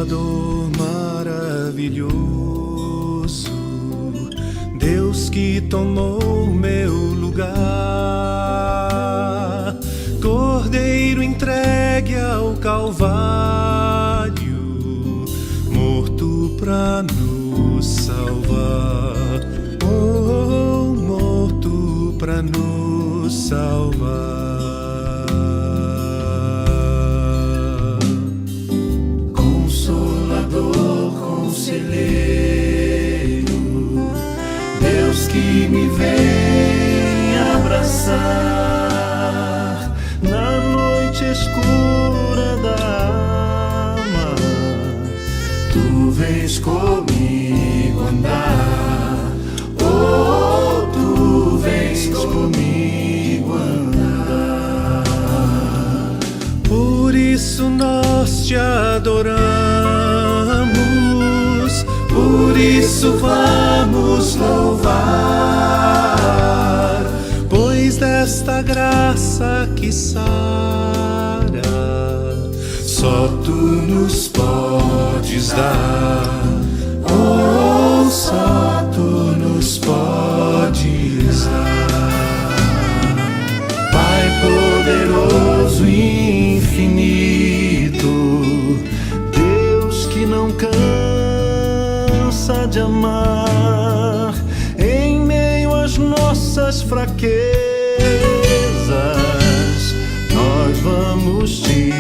Consolador maravilhoso, Deus que tomou meu lugar, Cordeiro entregue ao Calvário, morto pra nos salvar, oh, morto pra nos salvar. Deus que me vem abraçar na noite escura da alma, tu vens comigo andar, oh, tu vens comigo andar. Por isso nós te adoramos, por isso vamos louvar, pois desta graça que sara, só tu nos podes dar, oh, só tu nos podes dar. Pai poderoso e infinito, Deus que não cansa de amar, em meio às nossas fraquezas, nós vamos te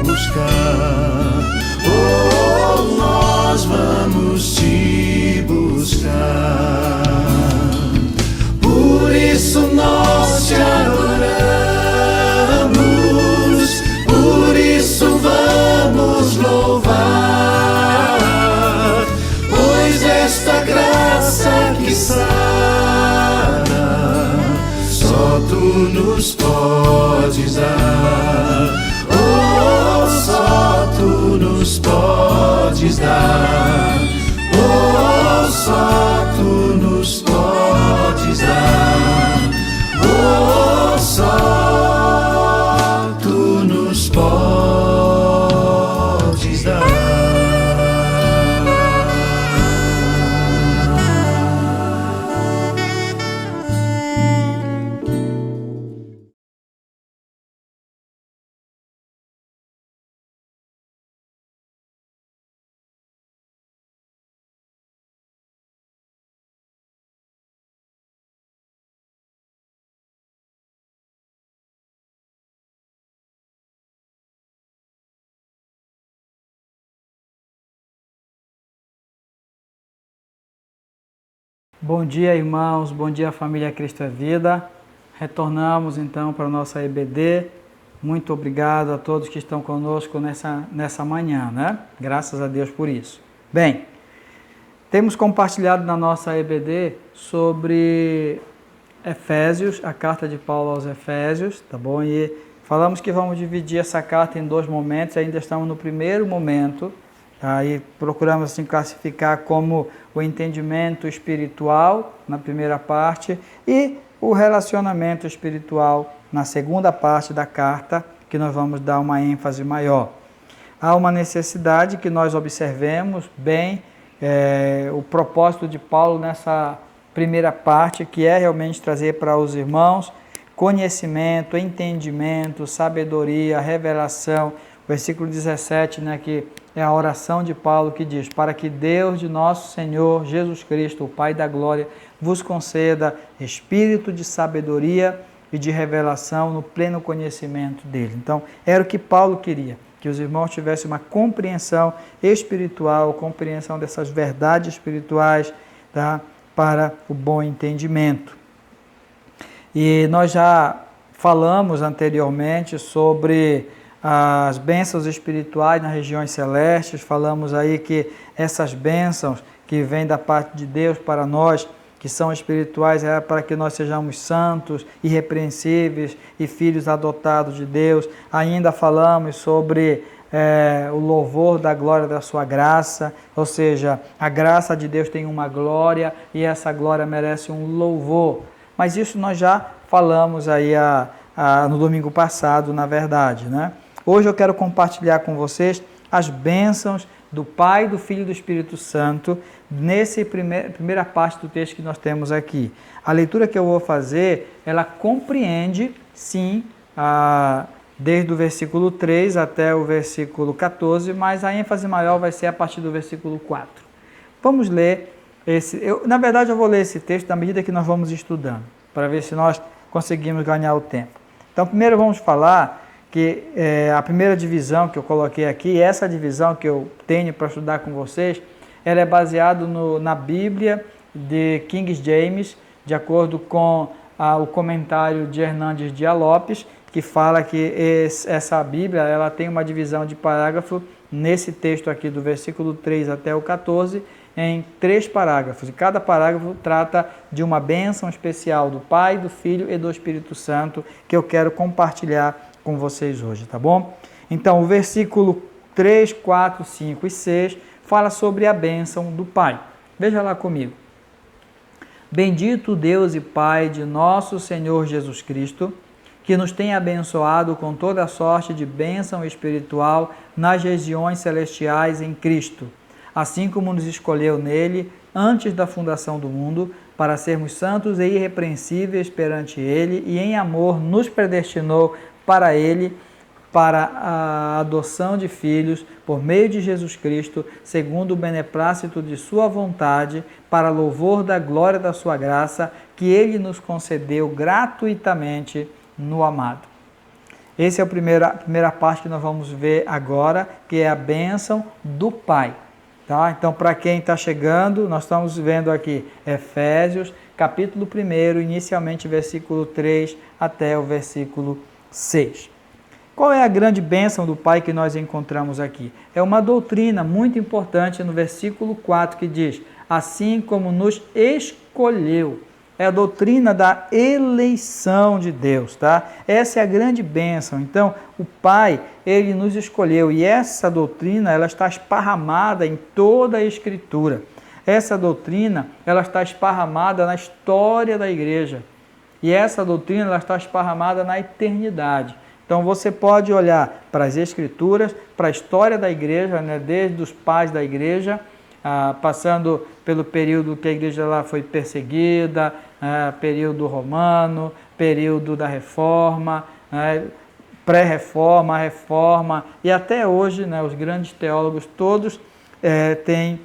buscar, oh, nós vamos te buscar. Por isso nós te adoramos, por isso vamos louvar, esta graça que sara, só tu nos podes dar, oh, só tu nos podes dar, oh, só tu nos podes dar, oh, só tu nos podes dar. Bom dia, irmãos, bom dia, família Cristo é Vida. Retornamos então para a nossa EBD. Muito obrigado a todos que estão conosco nessa manhã, né? Graças a Deus por isso. Bem, temos compartilhado na nossa EBD sobre Efésios, a carta de Paulo aos Efésios, tá bom? E falamos que vamos dividir essa carta em dois momentos, ainda estamos no primeiro momento. Aí procuramos assim classificar como o entendimento espiritual na primeira parte e o relacionamento espiritual na segunda parte da carta, que nós vamos dar uma ênfase maior. Há uma necessidade que nós observemos bem o propósito de Paulo nessa primeira parte, que é realmente trazer para os irmãos conhecimento, entendimento, sabedoria, revelação. Versículo 17, né, que é a oração de Paulo que diz: para que Deus de nosso Senhor Jesus Cristo, o Pai da Glória, vos conceda espírito de sabedoria e de revelação no pleno conhecimento dele. Então, era o que Paulo queria, que os irmãos tivessem uma compreensão espiritual, compreensão dessas verdades espirituais, tá, para o bom entendimento. E nós já falamos anteriormente sobre as bênçãos espirituais nas regiões celestes. Falamos aí que essas bênçãos que vêm da parte de Deus para nós, que são espirituais, é para que nós sejamos santos, irrepreensíveis e filhos adotados de Deus. Ainda falamos sobre o louvor da glória da sua graça, ou seja, a graça de Deus tem uma glória e essa glória merece um louvor. Mas isso nós já falamos aí no domingo passado, na verdade, né? Hoje eu quero compartilhar com vocês as bênçãos do Pai, do Filho e do Espírito Santo, nessa primeira parte do texto que nós temos aqui. A leitura que eu vou fazer, ela compreende, sim, desde o versículo 3 até o versículo 14, mas a ênfase maior vai ser a partir do versículo 4. Vamos ler na verdade, eu vou ler esse texto na medida que nós vamos estudando, para ver se nós conseguimos ganhar o tempo. Então, primeiro vamos falar que a primeira divisão que eu coloquei aqui, essa divisão que eu tenho para estudar com vocês, ela é baseada na Bíblia de King James, de acordo com o comentário de Hernandes Dias Lopes, que fala que essa Bíblia ela tem uma divisão de parágrafo nesse texto aqui do versículo 3 até o 14, em 3 parágrafos, e cada parágrafo trata de uma bênção especial do Pai, do Filho e do Espírito Santo, que eu quero compartilhar com vocês hoje, tá bom? Então, o versículo 3, 4, 5 e 6 fala sobre a bênção do Pai. Veja lá comigo. Bendito Deus e Pai de nosso Senhor Jesus Cristo, que nos tem abençoado com toda sorte de bênção espiritual nas regiões celestiais em Cristo, assim como nos escolheu nele antes da fundação do mundo, para sermos santos e irrepreensíveis perante ele, e em amor nos predestinou para ele, para a adoção de filhos, por meio de Jesus Cristo, segundo o beneplácito de sua vontade, para louvor da glória da sua graça, que ele nos concedeu gratuitamente no amado. Essa é a primeira parte que nós vamos ver agora, que é a bênção do Pai. Tá? Então, para quem está chegando, nós estamos vendo aqui Efésios, capítulo 1, inicialmente versículo 3 até o versículo 6. Qual é a grande bênção do Pai que nós encontramos aqui? É uma doutrina muito importante no versículo 4 que diz, assim como nos escolheu. É a doutrina da eleição de Deus, tá? Essa é a grande bênção. Então, o Pai, ele nos escolheu e essa doutrina, ela está esparramada em toda a Escritura. Essa doutrina, ela está esparramada na história da igreja. E essa doutrina, ela está esparramada na eternidade. Então, você pode olhar para as Escrituras, para a história da igreja, né? Desde os pais da igreja, passando pelo período que a igreja lá foi perseguida, período romano, período da reforma, pré-reforma, reforma, e até hoje, né, os grandes teólogos todos têm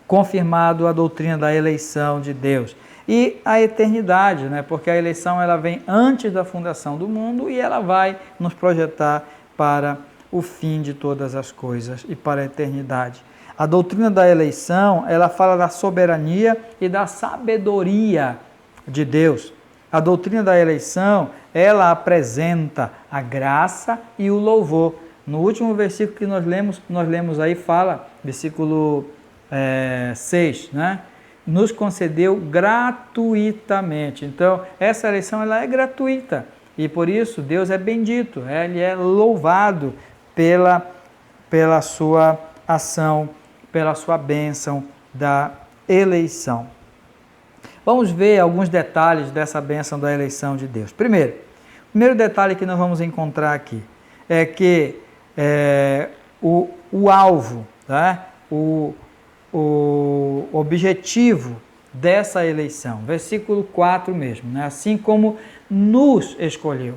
confirmado a doutrina da eleição de Deus. E a eternidade, né, porque a eleição ela vem antes da fundação do mundo e ela vai nos projetar para o fim de todas as coisas e para a eternidade. A doutrina da eleição, ela fala da soberania e da sabedoria de Deus. A doutrina da eleição, ela apresenta a graça e o louvor. No último versículo que nós lemos aí, fala, versículo 6, né? Nos concedeu gratuitamente. Então, essa eleição ela é gratuita. E por isso, Deus é bendito, Ele é louvado pela sua ação, pela sua bênção da eleição. Vamos ver alguns detalhes dessa bênção da eleição de Deus. Primeiro detalhe que nós vamos encontrar aqui é que o alvo, tá? o objetivo dessa eleição, versículo 4 mesmo, né? Assim como nos escolheu.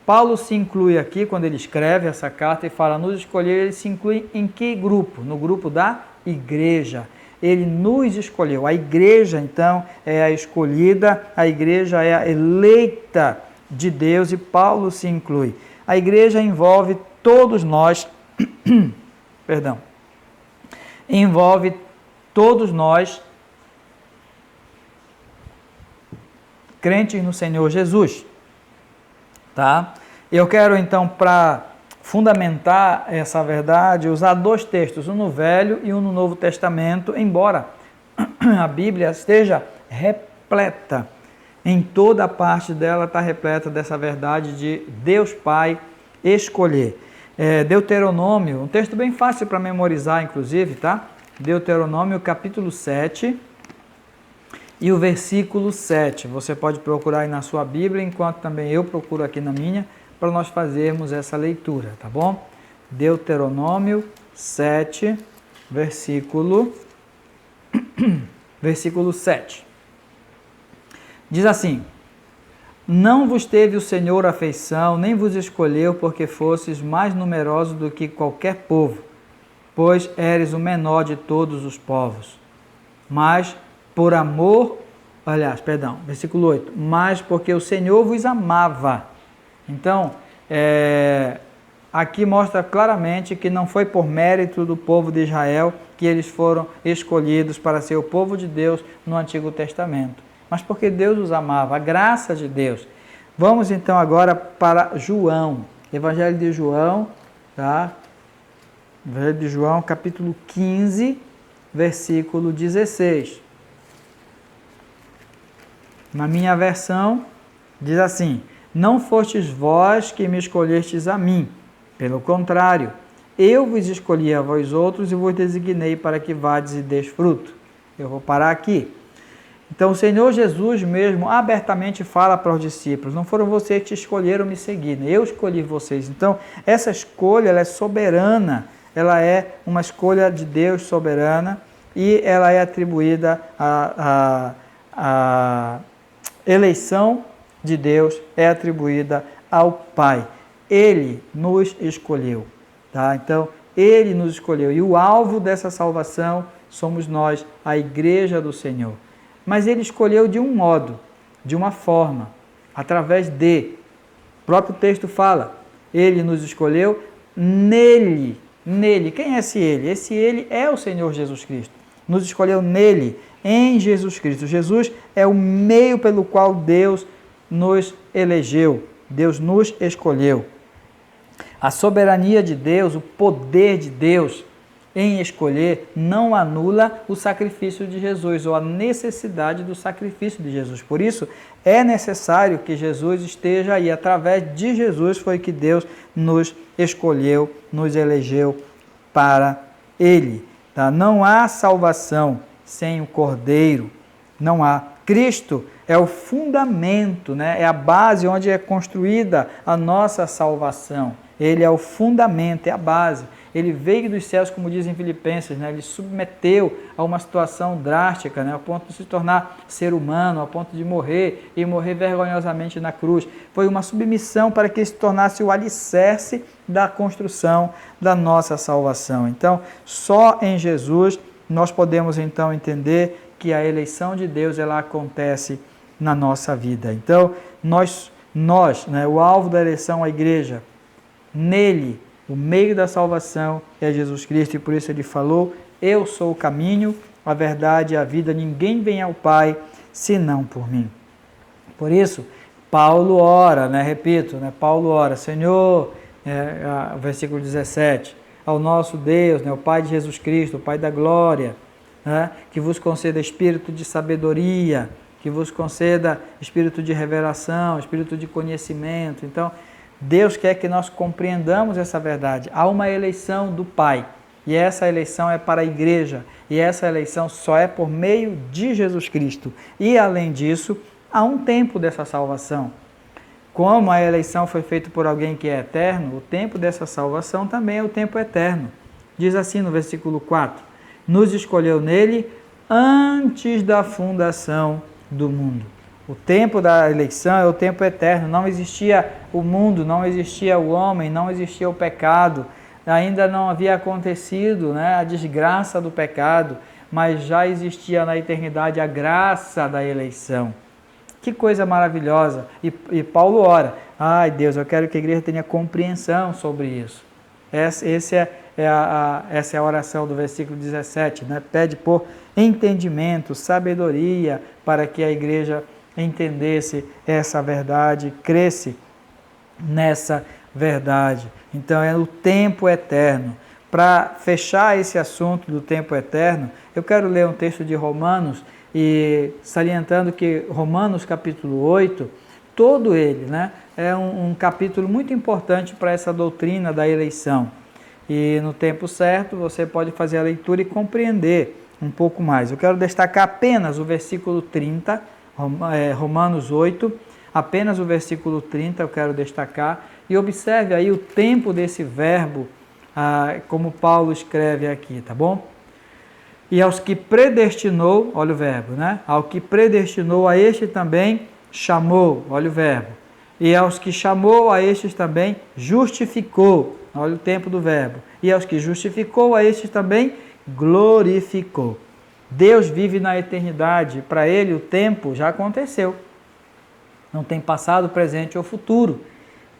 Paulo se inclui aqui, quando ele escreve essa carta e fala nos escolheu, ele se inclui em que grupo? No grupo da igreja. Ele nos escolheu. A igreja, então, é a escolhida, a igreja é a eleita de Deus e Paulo se inclui. A igreja envolve todos nós, perdão, envolve todos nós, crentes no Senhor Jesus. Tá? Eu quero, então, para fundamentar essa verdade, usar 2 textos, um no Velho e um no Novo Testamento, embora a Bíblia esteja repleta, em toda a parte dela está repleta dessa verdade de Deus Pai escolher. Deuteronômio, um texto bem fácil para memorizar, inclusive, tá? Deuteronômio, capítulo 7, e o versículo 7. Você pode procurar aí na sua Bíblia, enquanto também eu procuro aqui na minha, para nós fazermos essa leitura, tá bom? Deuteronômio 7, versículo 7. Diz assim: não vos teve o Senhor afeição, nem vos escolheu porque fosses mais numerosos do que qualquer povo, pois eres o menor de todos os povos. Mas por amor, versículo 8, mas porque o Senhor vos amava. Então, aqui mostra claramente que não foi por mérito do povo de Israel que eles foram escolhidos para ser o povo de Deus no Antigo Testamento, mas porque Deus os amava, a graça de Deus. Vamos então agora para João, Evangelho de João, tá? Evangelho de João, capítulo 15, versículo 16. Na minha versão, diz assim: não fostes vós que me escolhestes a mim, pelo contrário, eu vos escolhi a vós outros e vos designei para que vades e deis fruto. Eu vou parar aqui. Então o Senhor Jesus mesmo abertamente fala para os discípulos: não foram vocês que escolheram me seguir, né? Eu escolhi vocês. Então essa escolha ela é soberana, ela é uma escolha de Deus soberana e ela é atribuída a eleição de Deus é atribuída ao Pai. Ele nos escolheu, tá? Então, Ele nos escolheu. E o alvo dessa salvação somos nós, a igreja do Senhor. Mas Ele escolheu de um modo, de uma forma, através de. O próprio texto fala, Ele nos escolheu nele. Nele. Quem é esse Ele? Esse Ele é o Senhor Jesus Cristo. Nos escolheu nele, em Jesus Cristo. Jesus é o meio pelo qual Deus nos elegeu, Deus nos escolheu. A soberania de Deus, o poder de Deus em escolher, não anula o sacrifício de Jesus ou a necessidade do sacrifício de Jesus. Por isso, é necessário que Jesus esteja aí. Através de Jesus foi que Deus nos escolheu, nos elegeu para Ele. Tá? Não há salvação sem o Cordeiro, não há. Cristo é o fundamento, né? É a base onde é construída a nossa salvação. Ele é o fundamento, é a base. Ele veio dos céus, como dizem Filipenses, né? Ele submeteu a uma situação drástica, né? Ao ponto de se tornar ser humano, ao ponto de morrer e morrer vergonhosamente na cruz. Foi uma submissão para que ele se tornasse o alicerce da construção da nossa salvação. Então, só em Jesus nós podemos então entender que a eleição de Deus ela acontece na nossa vida. Então, nós né, o alvo da eleição, a igreja, nele, o meio da salvação é Jesus Cristo, e por isso ele falou: eu sou o caminho, a verdade e a vida, ninguém vem ao Pai senão por mim. Por isso, Paulo ora, né, repito, né, Paulo ora: Senhor, versículo 17, ao nosso Deus, né, o Pai de Jesus Cristo, o Pai da glória, né, que vos conceda espírito de sabedoria, que vos conceda espírito de revelação, espírito de conhecimento. Então, Deus quer que nós compreendamos essa verdade. Há uma eleição do Pai, e essa eleição é para a igreja, e essa eleição só é por meio de Jesus Cristo. E, além disso, há um tempo dessa salvação. Como a eleição foi feita por alguém que é eterno, o tempo dessa salvação também é o tempo eterno. Diz assim no versículo 4, nos escolheu nele antes da fundação do mundo. O tempo da eleição é o tempo eterno. Não existia o mundo, não existia o homem, não existia o pecado. Ainda não havia acontecido, né, a desgraça do pecado, mas já existia na eternidade a graça da eleição. Que coisa maravilhosa! E Paulo ora: ai Deus, eu quero que a igreja tenha compreensão sobre isso. Essa é a oração do versículo 17, né? Pede por entendimento, sabedoria, para que a igreja entendesse essa verdade, cresce nessa verdade. Então é o tempo eterno. Para fechar esse assunto do tempo eterno, eu quero ler um texto de Romanos, e salientando que Romanos capítulo 8, todo ele, né, é um capítulo muito importante para essa doutrina da eleição. E no tempo certo você pode fazer a leitura e compreender um pouco mais. Eu quero destacar apenas o versículo 30, Romanos 8, apenas o versículo 30 eu quero destacar, e observe aí o tempo desse verbo, como Paulo escreve aqui, tá bom? E aos que predestinou, olha o verbo, né? Ao que predestinou, a este também chamou, olha o verbo. E aos que chamou, a estes também justificou, olha o tempo do verbo. E aos que justificou, a estes também glorificou. Deus vive na eternidade, para ele o tempo já aconteceu. Não tem passado, presente ou futuro.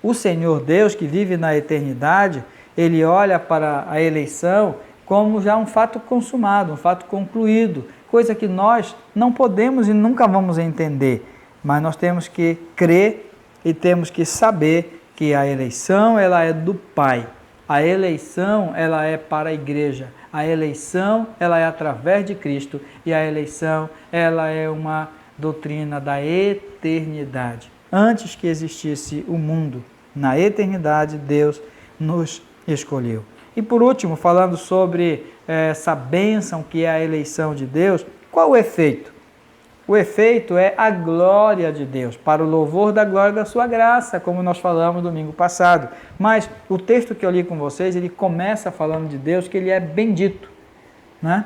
O Senhor Deus, que vive na eternidade, ele olha para a eleição como já um fato consumado, um fato concluído, coisa que nós não podemos e nunca vamos entender, mas nós temos que crer e temos que saber que a eleição ela é do Pai, a eleição ela é para a igreja, a eleição ela é através de Cristo e a eleição ela é uma doutrina da eternidade. Antes que existisse o mundo, na eternidade Deus nos escolheu. E por último, falando sobre essa bênção que é a eleição de Deus, qual o efeito? O efeito é a glória de Deus, para o louvor da glória da sua graça, como nós falamos domingo passado. Mas o texto que eu li com vocês, ele começa falando de Deus, que ele é bendito, né?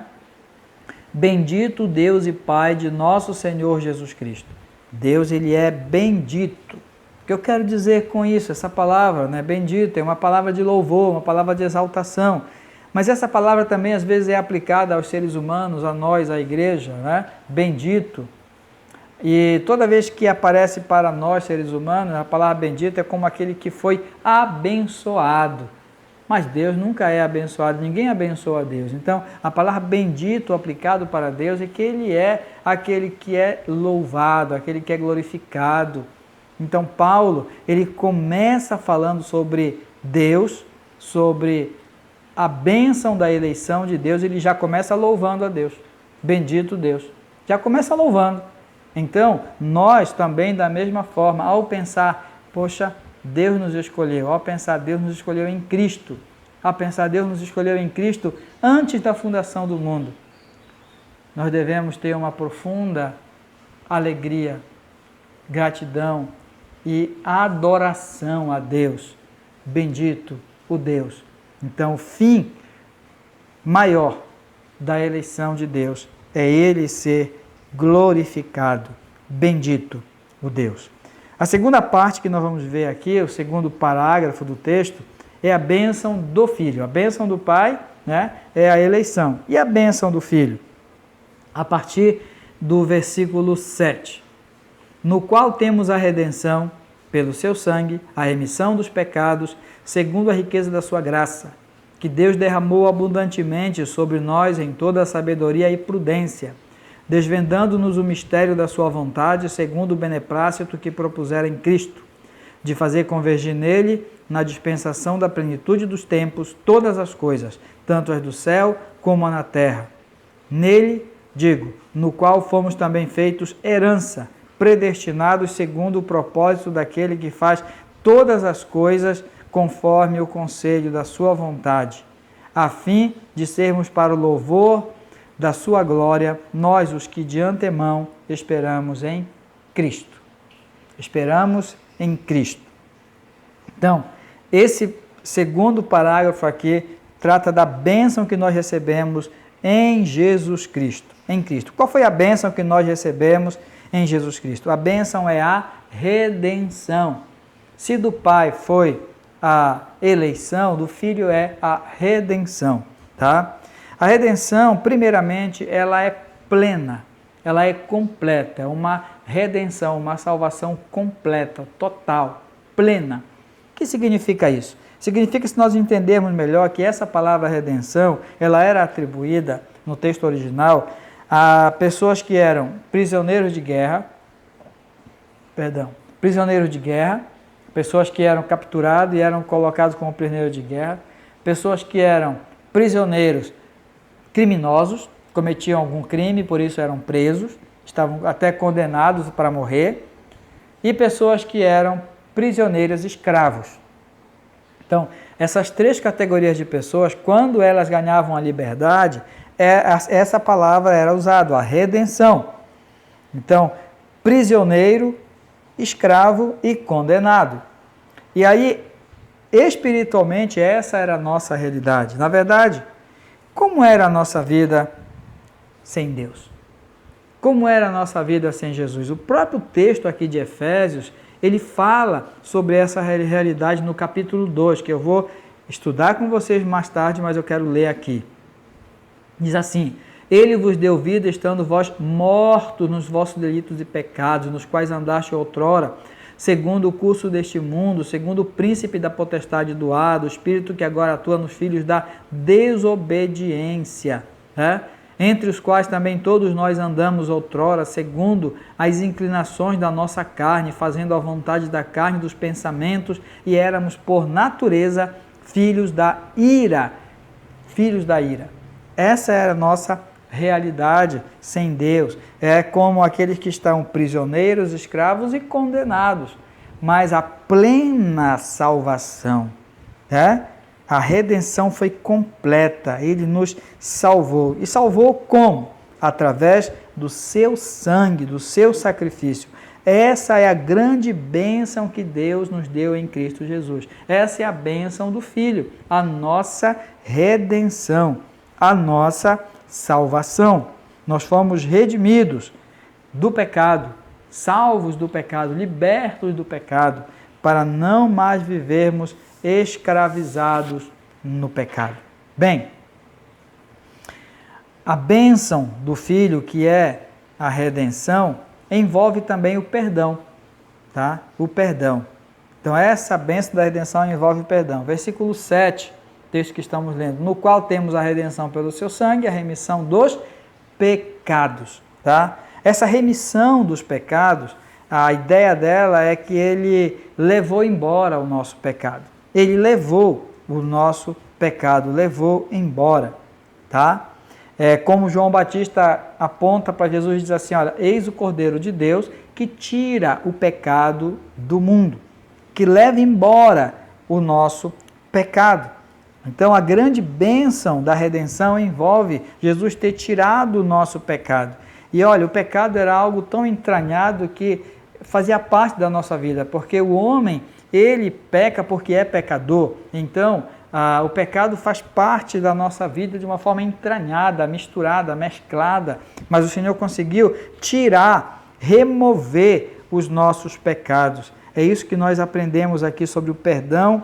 Bendito Deus e Pai de nosso Senhor Jesus Cristo. Deus, ele é bendito. O que eu quero dizer com isso? Essa palavra, né, bendito, é uma palavra de louvor, uma palavra de exaltação. Mas essa palavra também às vezes é aplicada aos seres humanos, a nós, à igreja, né? Bendito. E toda vez que aparece para nós, seres humanos, a palavra bendito é como aquele que foi abençoado. Mas Deus nunca é abençoado, ninguém abençoa a Deus. Então, a palavra bendito aplicado para Deus é que ele é aquele que é louvado, aquele que é glorificado. Então, Paulo, ele começa falando sobre Deus, sobre a bênção da eleição de Deus, ele já começa louvando a Deus. Bendito Deus. Já começa louvando. Então, nós também, da mesma forma, ao pensar, poxa, Deus nos escolheu, ao pensar, Deus nos escolheu em Cristo, ao pensar, Deus nos escolheu em Cristo antes da fundação do mundo, nós devemos ter uma profunda alegria, gratidão e adoração a Deus. Bendito o Deus. Então, o fim maior da eleição de Deus é Ele ser glorificado. Bendito o Deus. A segunda parte que nós vamos ver aqui, o segundo parágrafo do texto, é a bênção do Filho. A bênção do Pai, né, é a eleição. E a bênção do Filho? A partir do versículo 7. No qual temos a redenção, pelo seu sangue, a remissão dos pecados, segundo a riqueza da sua graça, que Deus derramou abundantemente sobre nós em toda a sabedoria e prudência, desvendando-nos o mistério da sua vontade, segundo o beneplácito que propusera em Cristo, de fazer convergir nele, na dispensação da plenitude dos tempos, todas as coisas, tanto as do céu como as na terra. Nele, digo, no qual fomos também feitos herança, predestinados segundo o propósito daquele que faz todas as coisas conforme o conselho da sua vontade, a fim de sermos para o louvor da sua glória, nós os que de antemão esperamos em Cristo. Esperamos em Cristo. Então, esse segundo parágrafo aqui trata da bênção que nós recebemos em Jesus Cristo. Em Cristo. Qual foi a bênção que nós recebemos em Jesus Cristo? A bênção é a redenção. Se do Pai foi a eleição, do Filho é a redenção, tá? A redenção, primeiramente, ela é plena, ela é completa, é uma redenção, uma salvação completa, total, plena. O que significa isso? Significa, se nós entendermos melhor, que essa palavra redenção, ela era atribuída, no texto original, a pessoas que eram prisioneiros de guerra, pessoas que eram capturados e eram colocados como prisioneiros de guerra, pessoas que eram prisioneiros criminosos, cometiam algum crime, por isso eram presos, estavam até condenados para morrer, e pessoas que eram prisioneiras escravos. Então, essas três categorias de pessoas, quando elas ganhavam a liberdade, essa palavra era usada, a redenção. Então, prisioneiro, escravo e condenado. E aí, espiritualmente, essa era a nossa realidade. Na verdade, como era a nossa vida sem Deus? Como era a nossa vida sem Jesus? O próprio texto aqui de Efésios, ele fala sobre essa realidade no capítulo 2, que eu vou estudar com vocês mais tarde, mas eu quero ler aqui. Diz assim: Ele vos deu vida, estando vós mortos nos vossos delitos e pecados, nos quais andaste outrora, segundo o curso deste mundo, segundo o príncipe da potestade do ar, do espírito que agora atua nos filhos da desobediência, entre os quais também todos nós andamos outrora, segundo as inclinações da nossa carne, fazendo a vontade da carne e dos pensamentos, e éramos por natureza filhos da ira. Filhos da ira. Essa era a nossa realidade sem Deus. É como aqueles que estão prisioneiros, escravos e condenados. Mas a plena salvação, a redenção foi completa. Ele nos salvou. E salvou como? Através do seu sangue, do seu sacrifício. Essa é a grande bênção que Deus nos deu em Cristo Jesus. Essa é a bênção do Filho, a nossa redenção, a nossa salvação. Nós fomos redimidos do pecado, salvos do pecado, libertos do pecado, para não mais vivermos escravizados no pecado. Bem, a bênção do Filho, que é a redenção, envolve também o perdão, tá? O perdão. Então, essa bênção da redenção envolve o perdão. Versículo 7, texto que estamos lendo, no qual temos a redenção pelo seu sangue, a remissão dos pecados, tá? Essa remissão dos pecados, a ideia dela é que ele levou embora o nosso pecado. Ele levou o nosso pecado, levou embora, tá? Como João Batista aponta para Jesus e diz assim, olha, eis o Cordeiro de Deus que tira o pecado do mundo, que leva embora o nosso pecado. Então, a grande bênção da redenção envolve Jesus ter tirado o nosso pecado. E olha, o pecado era algo tão entranhado que fazia parte da nossa vida, porque o homem, ele peca porque é pecador. Então, o pecado faz parte da nossa vida de uma forma entranhada, misturada, mesclada. Mas o Senhor conseguiu tirar, remover os nossos pecados. É isso que nós aprendemos aqui sobre o perdão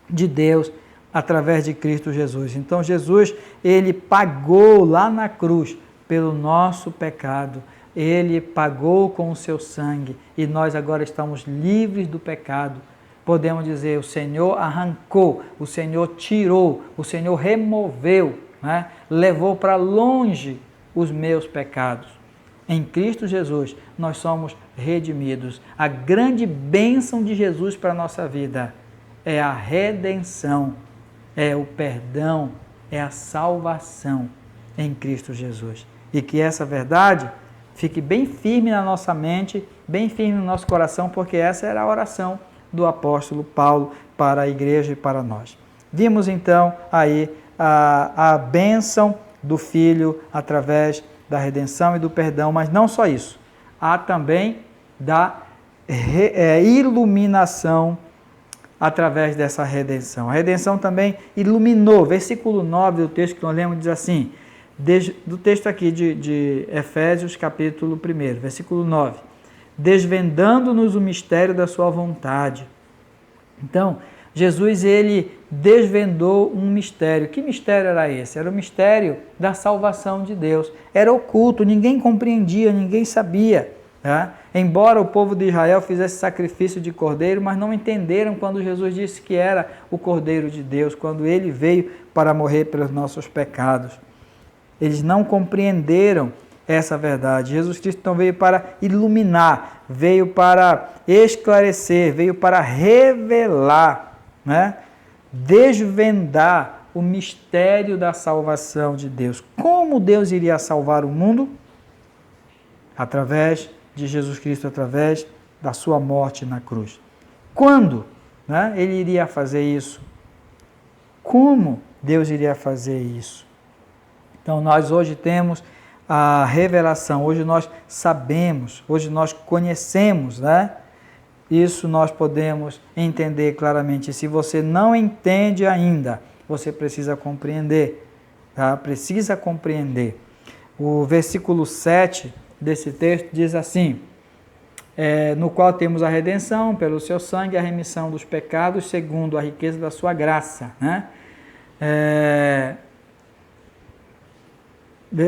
de Deus através de Cristo Jesus. Então, Jesus, ele pagou lá na cruz pelo nosso pecado. Ele pagou com o seu sangue e nós agora estamos livres do pecado. Podemos dizer, o Senhor arrancou, o Senhor tirou, o Senhor removeu, levou para longe os meus pecados. Em Cristo Jesus, nós somos redimidos. A grande bênção de Jesus para a nossa vida é a redenção, é o perdão, é a salvação em Cristo Jesus. E que essa verdade fique bem firme na nossa mente, bem firme no nosso coração, porque essa era a oração do apóstolo Paulo para a igreja e para nós. Vimos então aí a bênção do Filho através da redenção e do perdão, mas não só isso. Há também da iluminação através dessa redenção. A redenção também iluminou. Versículo 9 do texto que nós lemos diz assim, do texto aqui de Efésios capítulo 1, versículo 9, desvendando-nos o mistério da sua vontade. Então, Jesus, ele desvendou um mistério. Que mistério era esse? Era o mistério da salvação de Deus. Era oculto, ninguém compreendia, ninguém sabia. Embora o povo de Israel fizesse sacrifício de cordeiro, mas não entenderam quando Jesus disse que era o Cordeiro de Deus, quando ele veio para morrer pelos nossos pecados. Eles não compreenderam essa verdade. Jesus Cristo então veio para iluminar, veio para esclarecer, veio para revelar, desvendar o mistério da salvação de Deus. Como Deus iria salvar o mundo? Através de Jesus Cristo, através da sua morte na cruz. Quando ele iria fazer isso? Como Deus iria fazer isso? Então, nós hoje temos a revelação, hoje nós sabemos, hoje nós conhecemos, Isso nós podemos entender claramente. Se você não entende ainda, você precisa compreender, Precisa compreender. O versículo 7 desse texto diz assim: no qual temos a redenção pelo seu sangue, a remissão dos pecados, segundo a riqueza da sua graça. Né?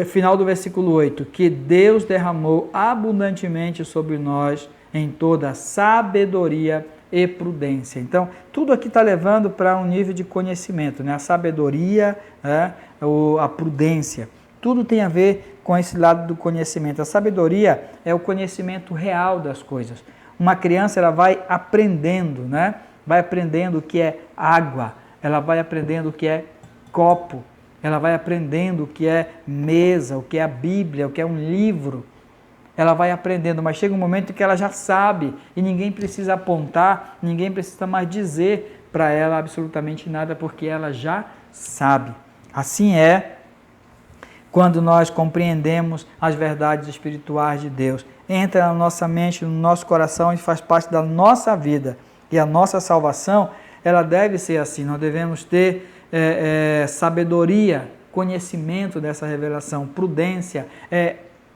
Final do versículo 8, que Deus derramou abundantemente sobre nós em toda sabedoria e prudência. Então, tudo aqui está levando para um nível de conhecimento, né? A sabedoria, a prudência, tudo tem a ver com esse lado do conhecimento. A sabedoria é o conhecimento real das coisas. Uma criança, ela vai aprendendo, né? Vai aprendendo o que é água, ela vai aprendendo o que é copo, ela vai aprendendo o que é mesa, o que é a Bíblia, o que é um livro. Ela vai aprendendo, mas chega um momento que ela já sabe e ninguém precisa apontar, ninguém precisa mais dizer para ela absolutamente nada, porque ela já sabe. Assim é quando nós compreendemos as verdades espirituais de Deus. Entra na nossa mente, no nosso coração e faz parte da nossa vida. E a nossa salvação, ela deve ser assim. Nós devemos ter sabedoria, conhecimento dessa revelação, prudência,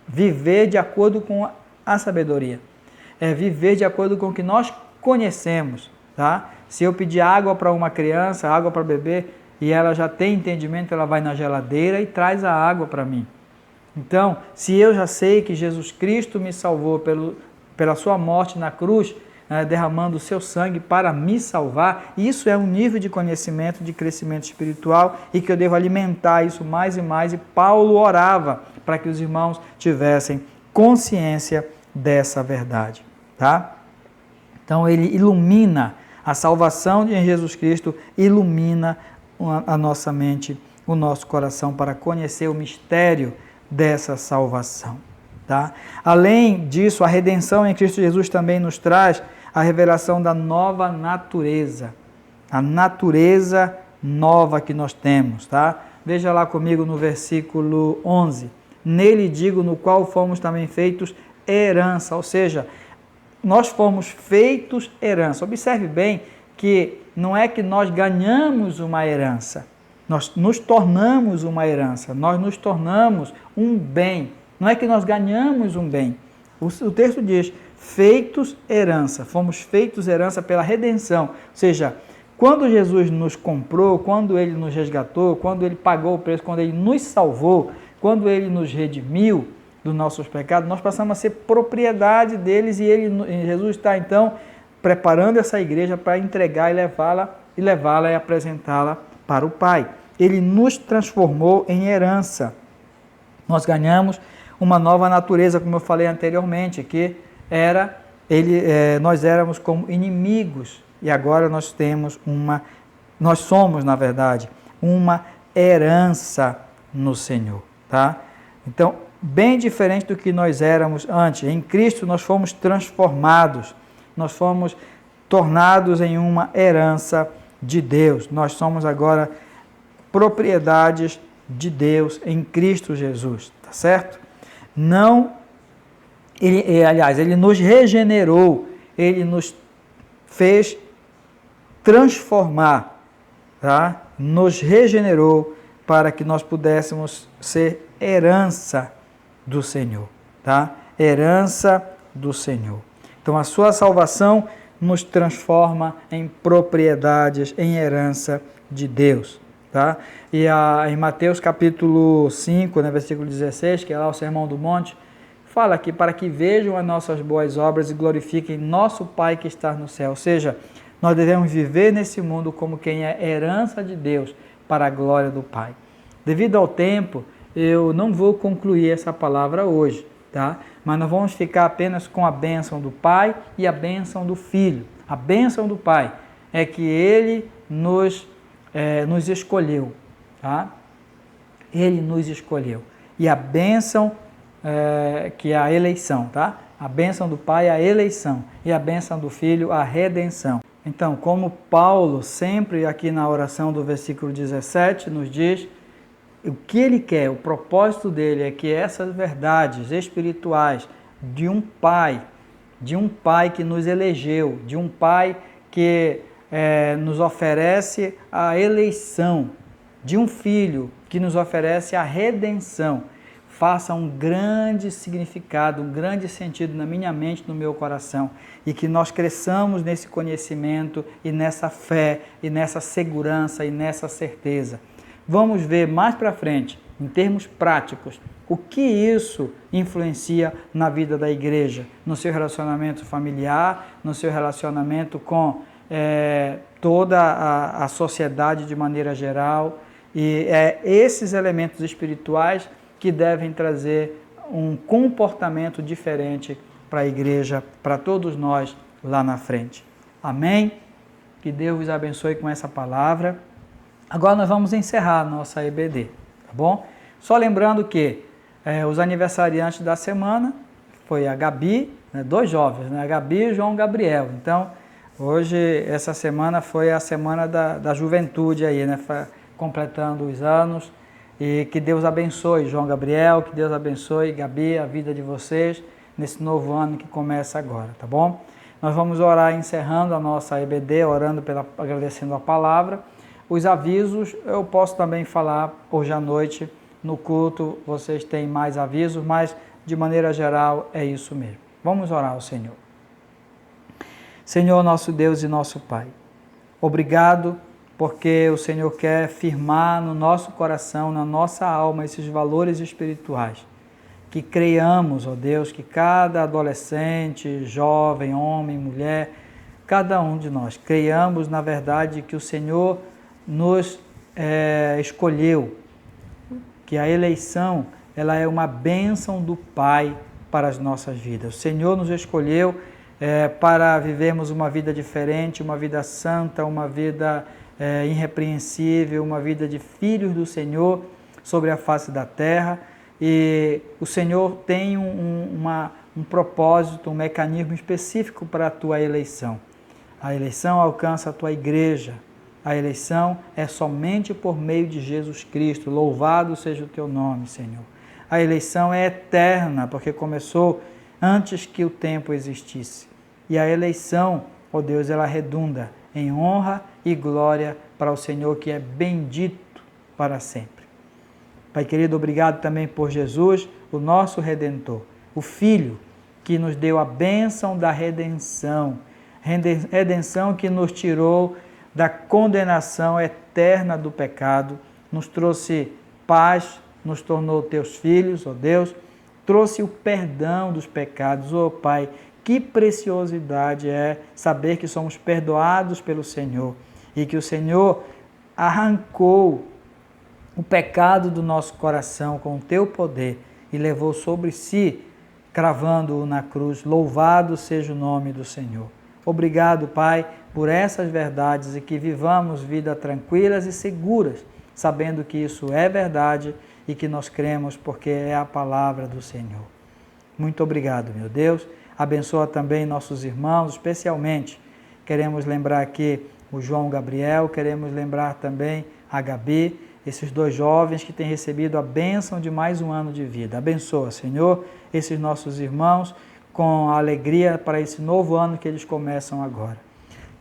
viver de acordo com a sabedoria, viver de acordo com o que nós conhecemos. Tá? Se eu pedir água para uma criança, água para beber, e ela já tem entendimento, ela vai na geladeira e traz a água para mim. Então, se eu já sei que Jesus Cristo me salvou pela sua morte na cruz, derramando o seu sangue para me salvar, isso é um nível de conhecimento, de crescimento espiritual, e que eu devo alimentar isso mais e mais, e Paulo orava para que os irmãos tivessem consciência dessa verdade. Tá? Então ele ilumina, a salvação de Jesus Cristo ilumina a nossa mente, o nosso coração, para conhecer o mistério dessa salvação. Tá? Além disso, a redenção em Cristo Jesus também nos traz a revelação da nova natureza, a natureza nova que nós temos. Tá? Veja lá comigo no versículo 11, nele digo, no qual fomos também feitos herança, ou seja, nós fomos feitos herança. Observe bem que não é que nós ganhamos uma herança, nós nos tornamos uma herança, nós nos tornamos um bem. Não é que nós ganhamos um bem. O texto diz, feitos herança, fomos feitos herança pela redenção. Ou seja, quando Jesus nos comprou, quando Ele nos resgatou, quando Ele pagou o preço, quando Ele nos salvou, quando Ele nos redimiu dos nossos pecados, nós passamos a ser propriedade deles, e Jesus está então preparando essa igreja para entregar e levá-la e apresentá-la para o Pai. Ele nos transformou em herança. Nós ganhamos uma nova natureza, como eu falei anteriormente, que nós éramos como inimigos, e agora nós somos, na verdade, uma herança no Senhor. Tá? Então, bem diferente do que nós éramos antes. Em Cristo nós fomos transformados, nós fomos tornados em uma herança de Deus. Nós somos agora propriedades de Deus em Cristo Jesus, tá certo? Ele nos regenerou, Ele nos fez transformar, tá? Nos regenerou para que nós pudéssemos ser herança do Senhor, tá? Herança do Senhor. Então a sua salvação nos transforma em propriedades, em herança de Deus. Tá? E em Mateus capítulo 5, né, versículo 16, que é lá o Sermão do Monte, fala aqui, para que vejam as nossas boas obras e glorifiquem nosso Pai que está no céu. Ou seja, nós devemos viver nesse mundo como quem é herança de Deus, para a glória do Pai. Devido ao tempo, eu não vou concluir essa palavra hoje, tá? Mas nós vamos ficar apenas com a bênção do Pai e a bênção do Filho. A bênção do Pai é que Ele nos escolheu, tá? Ele nos escolheu. E a bênção, que é a eleição, tá? A bênção do Pai é a eleição, e a bênção do Filho a redenção. Então, como Paulo sempre aqui na oração do versículo 17 nos diz, o que ele quer, o propósito dele é que essas verdades espirituais de um Pai que nos elegeu, de um Pai que nos oferece a eleição, de um Filho que nos oferece a redenção, faça um grande significado, um grande sentido na minha mente, no meu coração, e que nós cresçamos nesse conhecimento e nessa fé e nessa segurança e nessa certeza. Vamos ver mais para frente, em termos práticos, o que isso influencia na vida da igreja, no seu relacionamento familiar, no seu relacionamento com toda a sociedade de maneira geral. E esses elementos espirituais que devem trazer um comportamento diferente para a igreja, para todos nós lá na frente. Amém? Que Deus vos abençoe com essa palavra. Agora nós vamos encerrar a nossa EBD, tá bom? Só lembrando que os aniversariantes da semana foi a Gabi, né, 2 jovens, né, a Gabi e João Gabriel. Então, hoje, essa semana foi a semana da juventude aí, né, completando os anos. E que Deus abençoe João Gabriel, que Deus abençoe Gabi, a vida de vocês nesse novo ano que começa agora, tá bom? Nós vamos orar encerrando a nossa EBD, agradecendo a palavra. Os avisos eu posso também falar hoje à noite no culto, vocês têm mais avisos, mas de maneira geral é isso mesmo. Vamos orar ao Senhor. Senhor, nosso Deus e nosso Pai, obrigado porque o Senhor quer firmar no nosso coração, na nossa alma, esses valores espirituais. Que creiamos, ó Deus, que cada adolescente, jovem, homem, mulher, cada um de nós, creiamos na verdade que o Senhor nos escolheu, que a eleição ela é uma bênção do Pai para as nossas vidas. O Senhor nos escolheu para vivermos uma vida diferente, uma vida santa, uma vida irrepreensível, uma vida de filhos do Senhor sobre a face da terra. E o Senhor tem um propósito, um mecanismo específico para a tua eleição. A eleição alcança a tua igreja. A eleição é somente por meio de Jesus Cristo. Louvado seja o teu nome, Senhor. A eleição é eterna, porque começou antes que o tempo existisse. E a eleição, ó Deus, ela redunda em honra e glória para o Senhor, que é bendito para sempre. Pai querido, obrigado também por Jesus, o nosso Redentor, o Filho que nos deu a bênção da redenção, redenção que nos tirou da condenação eterna do pecado, nos trouxe paz, nos tornou teus filhos, ó Deus, trouxe o perdão dos pecados, ó Pai. Que preciosidade é saber que somos perdoados pelo Senhor e que o Senhor arrancou o pecado do nosso coração com o teu poder e levou sobre si, cravando-o na cruz. Louvado seja o nome do Senhor. Obrigado, Pai, por essas verdades e que vivamos vidas tranquilas e seguras, sabendo que isso é verdade e que nós cremos porque é a palavra do Senhor. Muito obrigado, meu Deus. Abençoa também nossos irmãos, especialmente queremos lembrar aqui o João Gabriel, queremos lembrar também a Gabi, esses 2 jovens que têm recebido a bênção de mais um ano de vida. Abençoa, Senhor, esses nossos irmãos com a alegria para esse novo ano que eles começam agora.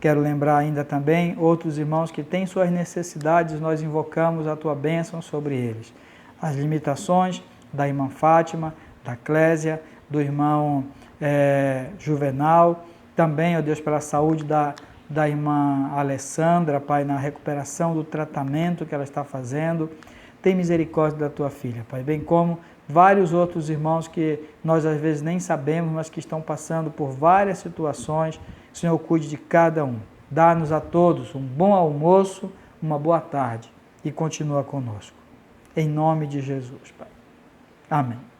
Quero lembrar ainda também outros irmãos que têm suas necessidades, nós invocamos a tua bênção sobre eles. As limitações da irmã Fátima, da Clésia, do irmão Juvenal, também, ó Deus, pela saúde da irmã Alessandra, Pai, na recuperação do tratamento que ela está fazendo. Tem misericórdia da tua filha, Pai, bem como vários outros irmãos que nós às vezes nem sabemos, mas que estão passando por várias situações. Senhor, cuide de cada um. Dá-nos a todos um bom almoço, uma boa tarde e continua conosco. Em nome de Jesus, Pai. Amém.